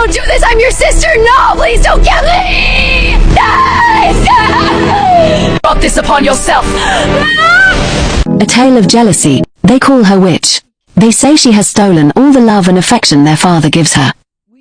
don't do this! I'm your sister! No! Please don't kill me! No! Brought this upon yourself! A tale of jealousy. They call her witch. They say she has stolen all the love and affection their father gives her.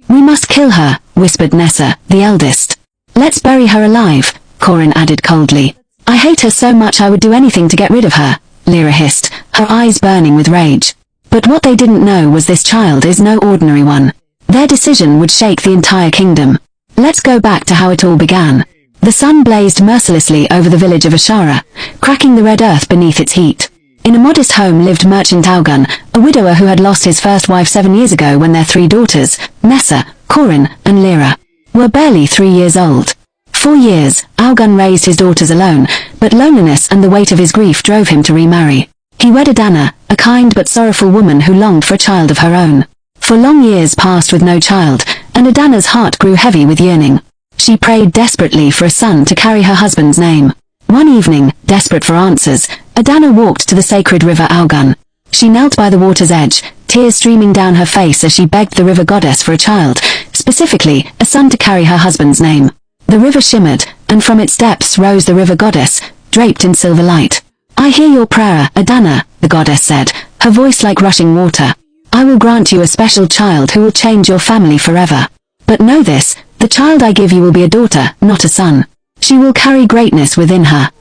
We must kill her, whispered Nessa, the eldest. Let's bury her alive, Corin added coldly. I hate her so much I would do anything to get rid of her, Lyra hissed, her eyes burning with rage. But what they didn't know was this child is no ordinary one. Their decision would shake the entire kingdom. Let's go back to how it all began. The sun blazed mercilessly over the village of Ashara, cracking the red earth beneath its heat. In a modest home lived Merchant Augun, a widower who had lost his first wife 7 years ago when their 3 daughters, Nessa, Corin, and Lyra, were barely 3 years old. 4 years, Augun raised his daughters alone, but loneliness and the weight of his grief drove him to remarry. He wed Adana, a kind but sorrowful woman who longed for a child of her own. For long years passed with no child, and Adana's heart grew heavy with yearning. She prayed desperately for a son to carry her husband's name. One evening, desperate for answers, Adana walked to the sacred river Augun. She knelt by the water's edge, tears streaming down her face as she begged the river goddess for a child, specifically, a son to carry her husband's name. The river shimmered, and from its depths rose the river goddess, draped in silver light. I hear your prayer, Adana, the goddess said, her voice like rushing water. I will grant you a special child who will change your family forever. But know this, the child I give you will be a daughter, not a son. She will carry greatness within her.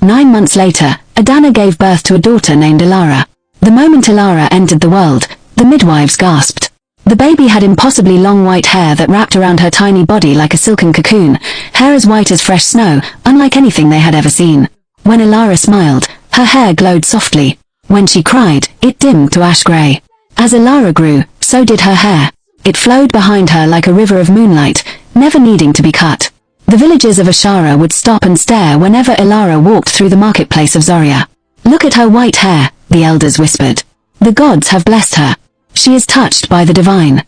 9 months later, Adana gave birth to a daughter named Ilara. The moment Ilara entered the world, the midwives gasped. The baby had impossibly long white hair that wrapped around her tiny body like a silken cocoon, hair as white as fresh snow, unlike anything they had ever seen. When Ilara smiled, her hair glowed softly. When she cried, it dimmed to ash grey. As Ilara grew, so did her hair. It flowed behind her like a river of moonlight, never needing to be cut. The villagers of Ashara would stop and stare whenever Ilara walked through the marketplace of Zoria. Look at her white hair, the elders whispered. The gods have blessed her. She is touched by the divine.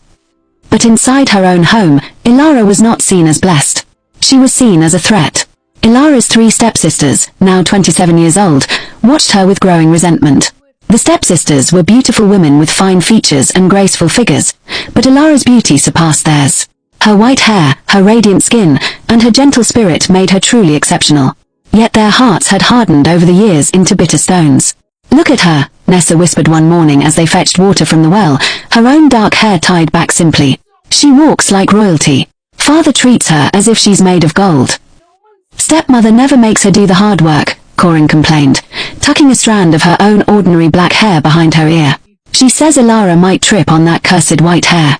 But inside her own home, Ilara was not seen as blessed. She was seen as a threat. Ilara's 3 stepsisters, now 27 years old, watched her with growing resentment. The stepsisters were beautiful women with fine features and graceful figures, but Ilara's beauty surpassed theirs. Her white hair, her radiant skin, and her gentle spirit made her truly exceptional. Yet their hearts had hardened over the years into bitter stones. Look at her, Nessa whispered one morning as they fetched water from the well, her own dark hair tied back simply. She walks like royalty. Father treats her as if she's made of gold. Stepmother never makes her do the hard work, Corin complained, tucking a strand of her own ordinary black hair behind her ear. She says Ilara might trip on that cursed white hair.